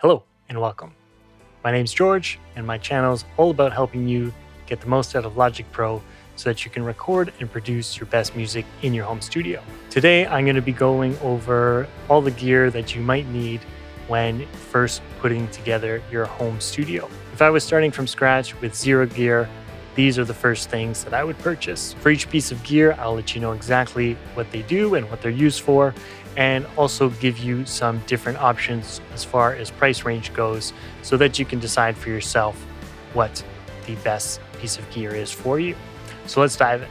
Hello and welcome. My name's George, and my channel is all about helping you get the most out of Logic Pro so that you can record and produce your best music in your home studio. Today, I'm going to be going over all the gear that you might need when first putting together your home studio. If I was starting from scratch with zero gear, these are the first things that I would purchase. For each piece of gear, I'll let you know exactly what they do and what they're used for, and also give you some different options as far as price range goes so that you can decide for yourself what the best piece of gear is for you. So let's dive in.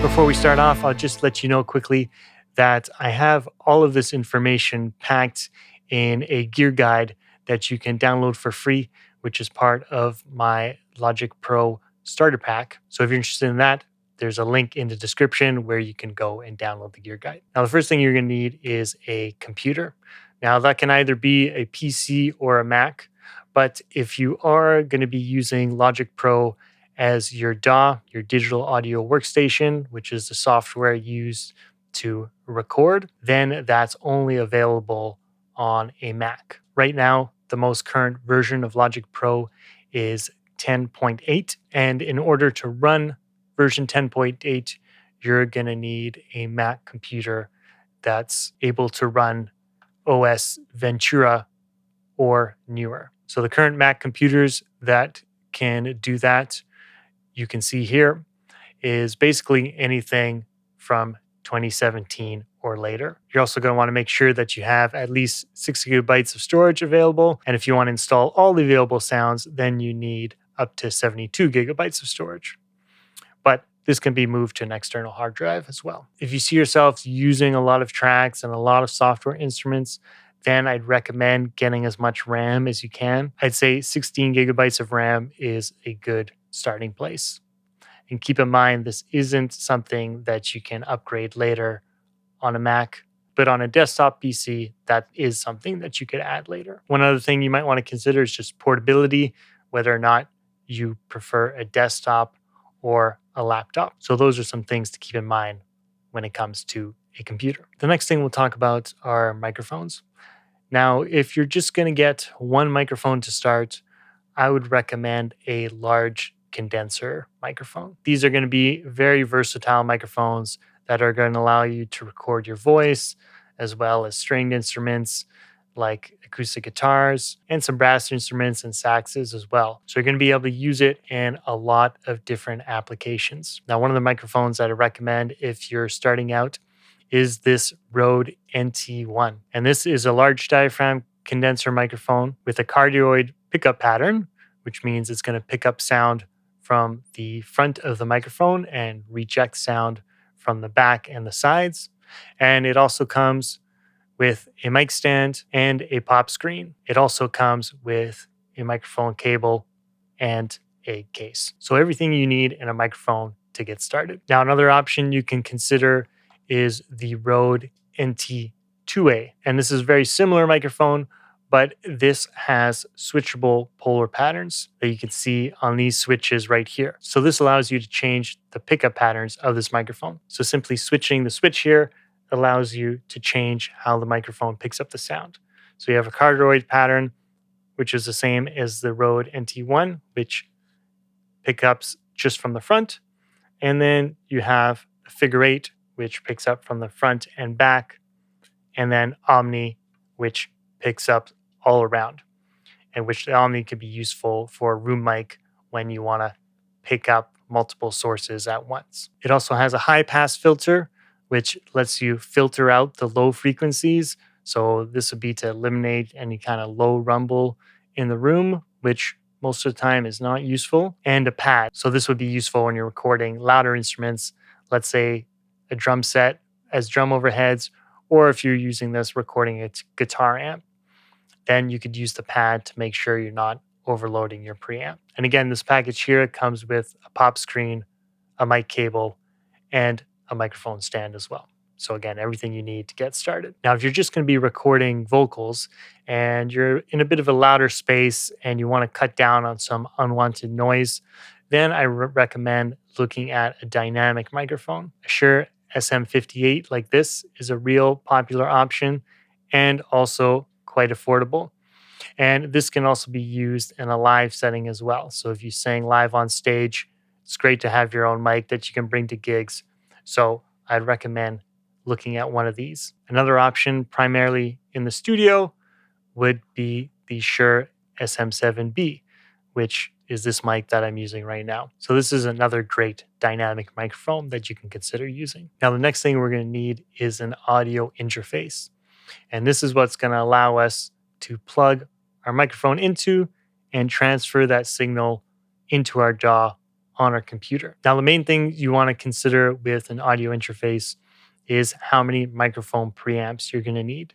Before we start off, I'll just let you know quickly that I have all of this information packed in a gear guide that you can download for free, which is part of my Logic Pro starter pack. So if you're interested in that, there's a link in the description where you can go and download the gear guide. Now, the first thing you're going to need is a computer. Now, that can either be a PC or a Mac, but if you are going to be using Logic Pro as your DAW, your digital audio workstation, which is the software used to record, then that's only available on a Mac. Right now, the most current version of Logic Pro is 10.8. And in order to run version 10.8, you're going to need a Mac computer that's able to run OS Ventura or newer. So the current Mac computers that can do that, you can see here, is basically anything from 2017 or later. You're also going to want to make sure that you have at least 6 gigabytes of storage available. And if you want to install all the available sounds, then you need up to 72 gigabytes of storage. But this can be moved to an external hard drive as well. If you see yourself using a lot of tracks and a lot of software instruments, then I'd recommend getting as much RAM as you can. I'd say 16 gigabytes of RAM is a good starting place. And keep in mind, this isn't something that you can upgrade later on a Mac, but on a desktop PC, that is something that you could add later. One other thing you might want to consider is just portability, whether or not you prefer a desktop or a laptop. So those are some things to keep in mind when it comes to a computer. The next thing we'll talk about are microphones. Now, if you're just going to get one microphone to start, I would recommend a large condenser microphone. These are going to be very versatile microphones that are going to allow you to record your voice, as well as stringed instruments like acoustic guitars and some brass instruments and saxes as well. So you're going to be able to use it in a lot of different applications. Now, one of the microphones that I recommend if you're starting out is this Rode NT1. And this is a large diaphragm condenser microphone with a cardioid pickup pattern, which means it's going to pick up sound from the front of the microphone and reject sound from the back and the sides. And it also comes with a mic stand and a pop screen. It also comes with a microphone cable and a case. So everything you need in a microphone to get started. Now, another option you can consider is the Rode NT2A. And this is a very similar microphone, but this has switchable polar patterns that you can see on these switches right here. So this allows you to change the pickup patterns of this microphone. So simply switching the switch here allows you to change how the microphone picks up the sound. So you have a cardioid pattern, which is the same as the Rode NT1, which pickups just from the front. And then you have a figure 8, which picks up from the front and back. And then Omni, which picks up all around, and which the Omni could be useful for a room mic when you want to pick up multiple sources at once. It also has a high pass filter, which lets you filter out the low frequencies. So this would be to eliminate any kind of low rumble in the room, which most of the time is not useful, and a pad. So this would be useful when you're recording louder instruments, let's say a drum set as drum overheads, or if you're using this recording a guitar amp, then you could use the pad to make sure you're not overloading your preamp. And again, this package here comes with a pop screen, a mic cable, and a microphone stand as well. So again, everything you need to get started. Now, if you're just going to be recording vocals and you're in a bit of a louder space and you want to cut down on some unwanted noise, then I recommend looking at a dynamic microphone. A Shure SM58 like this is a real popular option and also quite affordable. And this can also be used in a live setting as well. So if you sing live on stage, it's great to have your own mic that you can bring to gigs. So I'd recommend looking at one of these. Another option, primarily in the studio, would be the Shure SM7B, which is this mic that I'm using right now. So this is another great dynamic microphone that you can consider using. Now, the next thing we're going to need is an audio interface. And this is what's going to allow us to plug our microphone into and transfer that signal into our DAW on our computer. Now, the main thing you want to consider with an audio interface is how many microphone preamps you're going to need.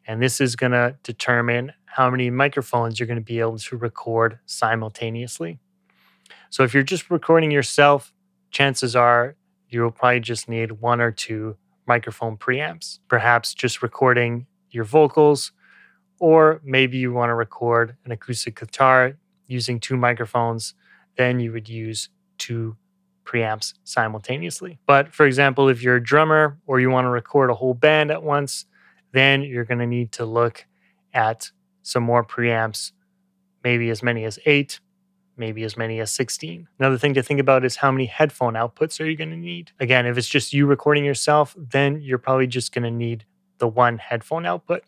And this is going to determine how many microphones you're going to be able to record simultaneously. So if you're just recording yourself, chances are you'll probably just need one or two microphone preamps, perhaps just recording your vocals, or maybe you want to record an acoustic guitar using two microphones, then you would use two preamps simultaneously. But for example, if you're a drummer or you want to record a whole band at once, then you're going to need to look at some more preamps, maybe as many as 8, maybe as many as 16. Another thing to think about is how many headphone outputs are you going to need? Again, if it's just you recording yourself, then you're probably just going to need the one headphone output.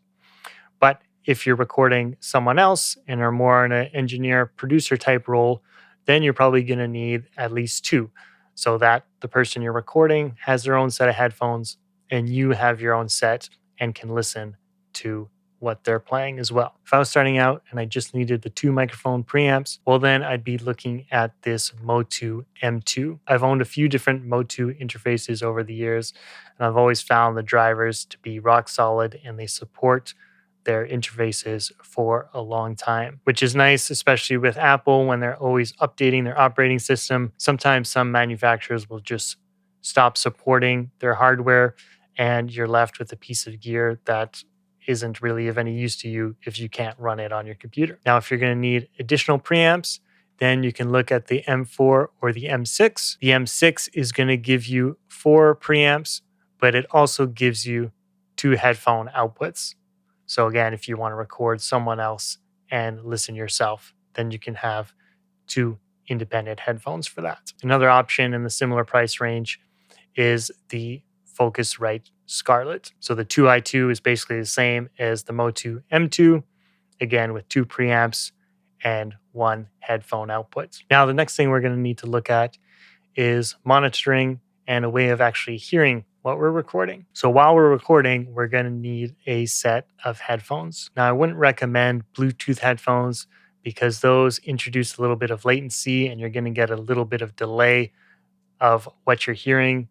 But if you're recording someone else and are more in an engineer producer type role, then you're probably going to need at least two, so that the person you're recording has their own set of headphones and you have your own set and can listen to what they're playing as well. If I was starting out and I just needed the two microphone preamps, well, then I'd be looking at this Motu M2. I've owned a few different Motu interfaces over the years, and I've always found the drivers to be rock solid and they support their interfaces for a long time, which is nice, especially with Apple when they're always updating their operating system. Sometimes some manufacturers will just stop supporting their hardware and you're left with a piece of gear that isn't really of any use to you if you can't run it on your computer. Now, if you're going to need additional preamps, then you can look at the M4 or the M6. The M6 is going to give you 4 preamps, but it also gives you 2 headphone outputs. So again, if you want to record someone else and listen yourself, then you can have 2 independent headphones for that. Another option in the similar price range is the Focusrite Scarlett. So the 2i2 is basically the same as the Motu M2, again with 2 preamps and 1 headphone output. Now, the next thing we're going to need to look at is monitoring and a way of actually hearing what we're recording. So while we're recording, we're going to need a set of headphones. Now, I wouldn't recommend Bluetooth headphones because those introduce a little bit of latency and you're going to get a little bit of delay of what you're hearing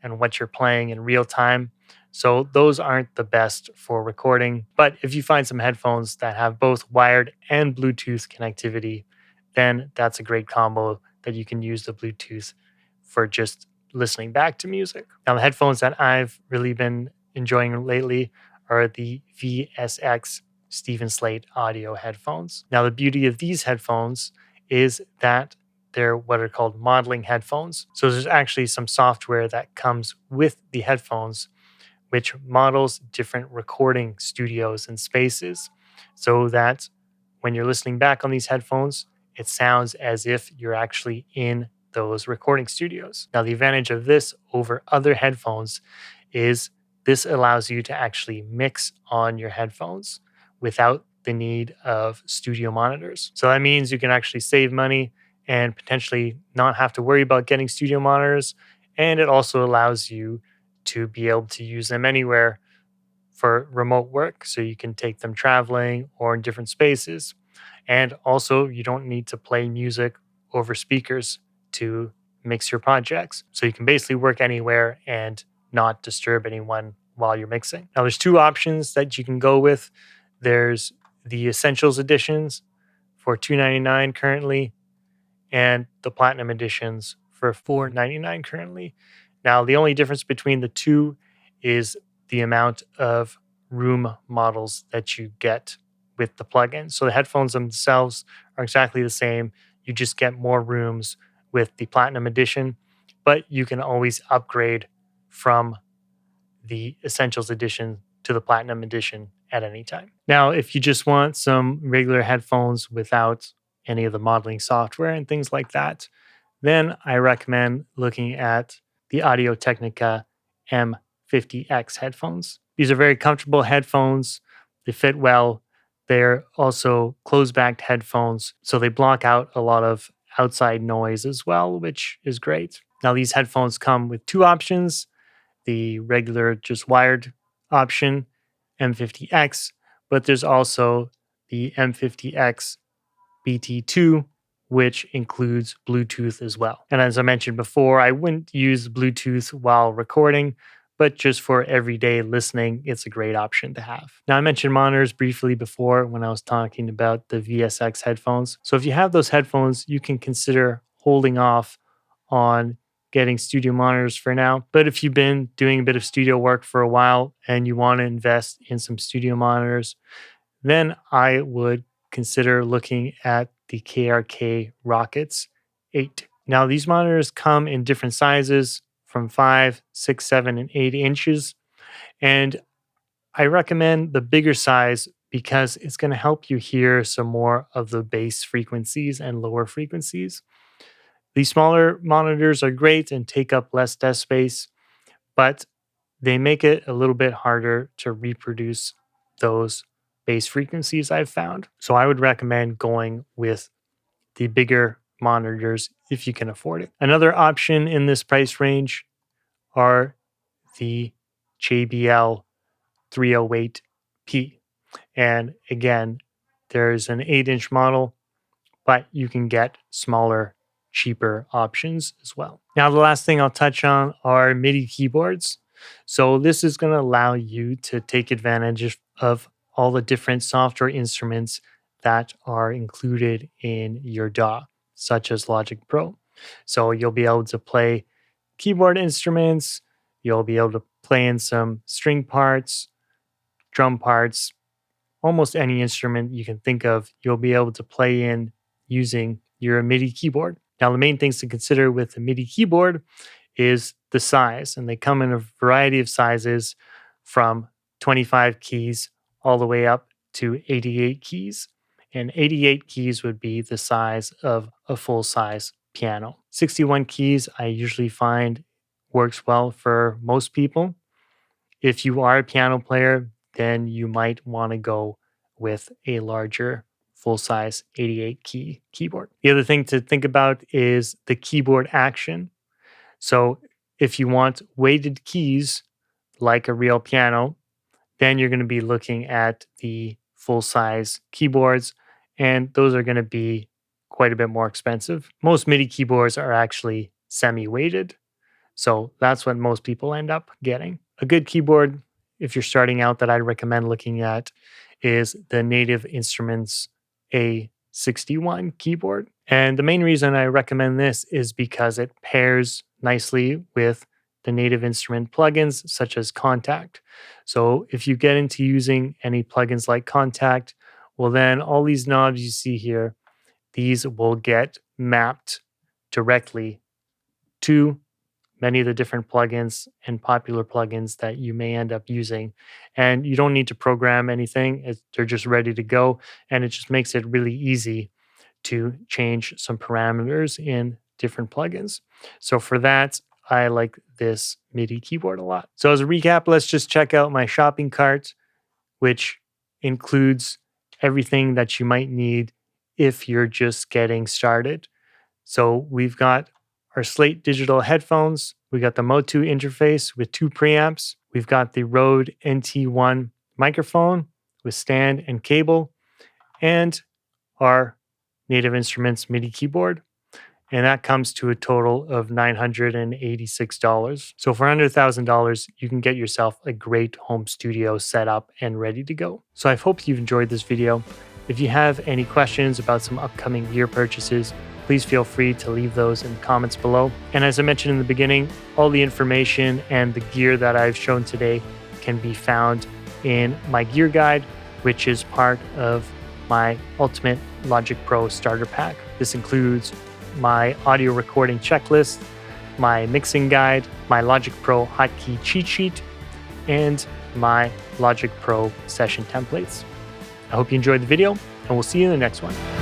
and what you're playing in real time. So those aren't the best for recording. But if you find some headphones that have both wired and Bluetooth connectivity, then that's a great combo that you can use the Bluetooth for just listening back to music. Now, the headphones that I've really been enjoying lately are the VSX Stephen Slate audio headphones. Now, the beauty of these headphones is that they're what are called modeling headphones. So there's actually some software that comes with the headphones, which models different recording studios and spaces so that when you're listening back on these headphones, it sounds as if you're actually in those recording studios. Now, the advantage of this over other headphones is this allows you to actually mix on your headphones without the need of studio monitors. So that means you can actually save money and potentially not have to worry about getting studio monitors. And it also allows you to be able to use them anywhere for remote work. So you can take them traveling or in different spaces. And also, you don't need to play music over speakers to mix your projects. So you can basically work anywhere and not disturb anyone while you're mixing. Now, there's 2 options that you can go with. There's the Essentials editions for $299 currently, and the Platinum editions for $499 currently. Now, the only difference between the 2 is the amount of room models that you get with the plugin. So the headphones themselves are exactly the same. You just get more rooms with the Platinum Edition, but you can always upgrade from the Essentials Edition to the Platinum Edition at any time. Now, if you just want some regular headphones without any of the modeling software and things like that, then I recommend looking at the Audio-Technica M50X headphones. These are very comfortable headphones. They fit well. They're also closed-backed headphones, so they block out a lot of outside noise as well, which is great. Now, these headphones come with two options: the regular, just wired option, M50X, but there's also the M50X BT2, which includes Bluetooth as well. And as I mentioned before, I wouldn't use Bluetooth while recording, but just for everyday listening, it's a great option to have. Now, I mentioned monitors briefly before when I was talking about the VSX headphones. So if you have those headphones, you can consider holding off on getting studio monitors for now. But if you've been doing a bit of studio work for a while and you want to invest in some studio monitors, then I would consider looking at the KRK Rockets 8. Now, these monitors come in different sizes from 5, 6, 7, and 8 inches. And I recommend the bigger size because it's going to help you hear some more of the bass frequencies and lower frequencies. These smaller monitors are great and take up less desk space, but they make it a little bit harder to reproduce those bass frequencies I've found. So I would recommend going with the bigger monitors if you can afford it. Another option in this price range are the JBL 308P. And again, there's an 8-inch model, but you can get smaller, cheaper options as well. Now, the last thing I'll touch on are MIDI keyboards. So this is going to allow you to take advantage of all the different software instruments that are included in your DAW, such as Logic Pro. So you'll be able to play keyboard instruments, you'll be able to play in some string parts, drum parts, almost any instrument you can think of, you'll be able to play in using your MIDI keyboard. Now, the main things to consider with the MIDI keyboard is the size, and they come in a variety of sizes from 25 keys all the way up to 88 keys. And 88 keys would be the size of a full-size piano. 61 keys I usually find works well for most people. If you are a piano player, then you might want to go with a larger full-size 88 key keyboard. The other thing to think about is the keyboard action. So if you want weighted keys like a real piano, then you're going to be looking at the full-size keyboards, and those are going to be quite a bit more expensive. Most MIDI keyboards are actually semi-weighted, so that's what most people end up getting. A good keyboard, if you're starting out, that I'd recommend looking at is the Native Instruments A61 keyboard. And the main reason I recommend this is because it pairs nicely with the Native Instrument plugins such as Contact. So if you get into using any plugins like Contact, well, then all these knobs you see here, these will get mapped directly to many of the different plugins and popular plugins that you may end up using. And you don't need to program anything. They're just ready to go. And it just makes it really easy to change some parameters in different plugins. So for that, I like this MIDI keyboard a lot. So as a recap, let's just check out my shopping cart, which includes everything that you might need if you're just getting started. So we've got our Slate digital headphones. We got the Motu interface with 2 preamps. We've got the Rode NT1 microphone with stand and cable, and our Native Instruments MIDI keyboard. And that comes to a total of $986. So for under $1,000, you can get yourself a great home studio set up and ready to go. So I hope you've enjoyed this video. If you have any questions about some upcoming gear purchases, please feel free to leave those in the comments below. And as I mentioned in the beginning, all the information and the gear that I've shown today can be found in my gear guide, which is part of my Ultimate Logic Pro starter pack. This includes my audio recording checklist, my mixing guide, my Logic Pro hotkey cheat sheet, and my Logic Pro session templates. I hope you enjoyed the video, and we'll see you in the next one.